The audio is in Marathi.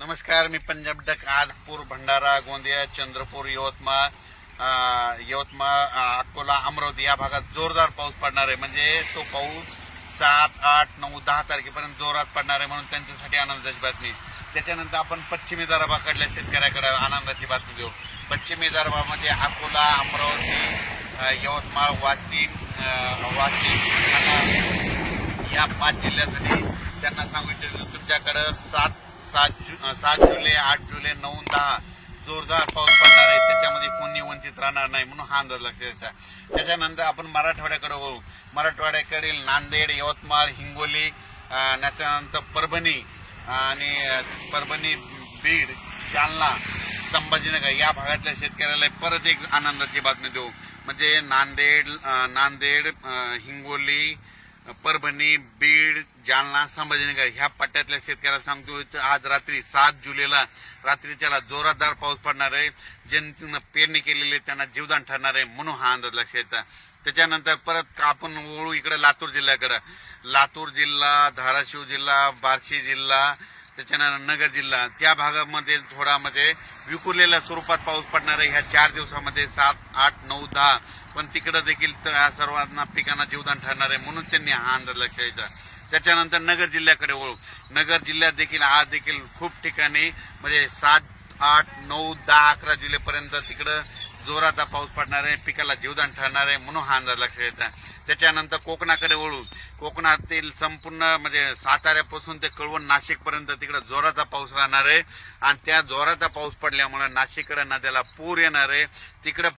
नमस्कार, मी पंजाब डक आज भंडारा, गोंदिया, चंद्रपूर, यवतमाळ, अकोला, अमरावती या भागात जोरदार पाऊस पडणार आहे। म्हणजे तो पाऊस 7, 8, 9, 10 तारखेपर्यंत जोरात पडणार आहे, म्हणून त्यांच्यासाठी आनंदाची बातमी। त्याच्यानंतर आपण पश्चिमी विदर्भाकडल्या शेतकऱ्याकडे आनंदाची बातमी देऊ। पश्चिमी विदर्भामध्ये अकोला, अमरावती, यवतमाळ, वाशिम या 5 जिल्ह्यासाठी त्यांना सांगू इच्छितो, तुमच्याकडे 7 जुलै, 8 जुलै, 9, 10 जोरदार पाऊस पडणार आहे। त्याच्यामध्ये कोणी वंचित राहणार नाही, म्हणून हा अंदाज लक्षात घ्यायचा। त्याच्यानंतर आपण मराठवाड्याकडे वळू। मराठवाड्याकडील नांदेड, यवतमाळ, हिंगोली, त्याच्यानंतर परभणी, बीड, जालना, संभाजीनगर या भागातल्या शेतकऱ्याला परत एक आनंदाची बातमी देऊ। म्हणजे नांदेड, हिंगोली, परभणी, बीड, जालना, संभाजीनगर ह्या पट्ट्यातल्या शेतकऱ्याला सांगतो, आज रात्री 7 जुलैला रात्रीच्याला जोरदार पाऊस पडणार आहे। ज्यांनी पेरणी केलेली त्यांना जीवदान ठरणार आहे, म्हणून हा अंदाज लक्षात घ्यायचा। त्याच्यानंतर परत आपण वळू इकडे लातूर जिल्ह्याकडे। लातूर जिल्हा, धाराशिव जिल्हा, बार्शी जिल्हा, त्याच्यानंतर नगर जिल्हा त्या भागामध्ये थोडा म्हणजे विखुरलेल्या स्वरूपात पाऊस पडणार आहे ह्या 4 दिवसामध्ये 7, 8, 9, 10। पण तिकडे देखील सर्वांना पिकांना जीवदान ठरणार आहे, म्हणून त्यांनी हा अंदाज लक्षात घ्यायचा। त्याच्यानंतर नगर जिल्ह्याकडे वळू। नगर जिल्ह्यात देखील आज देखील खूप ठिकाणी म्हणजे 7, 8, 9, 10, 11 जुलैपर्यंत तिकडे जोराचा पाऊस पडणार आहे, पिकाला जीवदान ठरणार आहे, म्हणून हा अंदाज लक्षात घ्यायचा। त्याच्यानंतर कोकणाकडे वळू। कोकणातील संपूर्ण म्हणजे साताऱ्यापासून ते कळवण, नाशिक पर्यंत तिकडे जोराचा पाऊस राहणार आहे, आणि त्या जोराचा पाऊस पडल्यामुळे नाशिककडे नद्याला पूर येणार आहे। तिकडे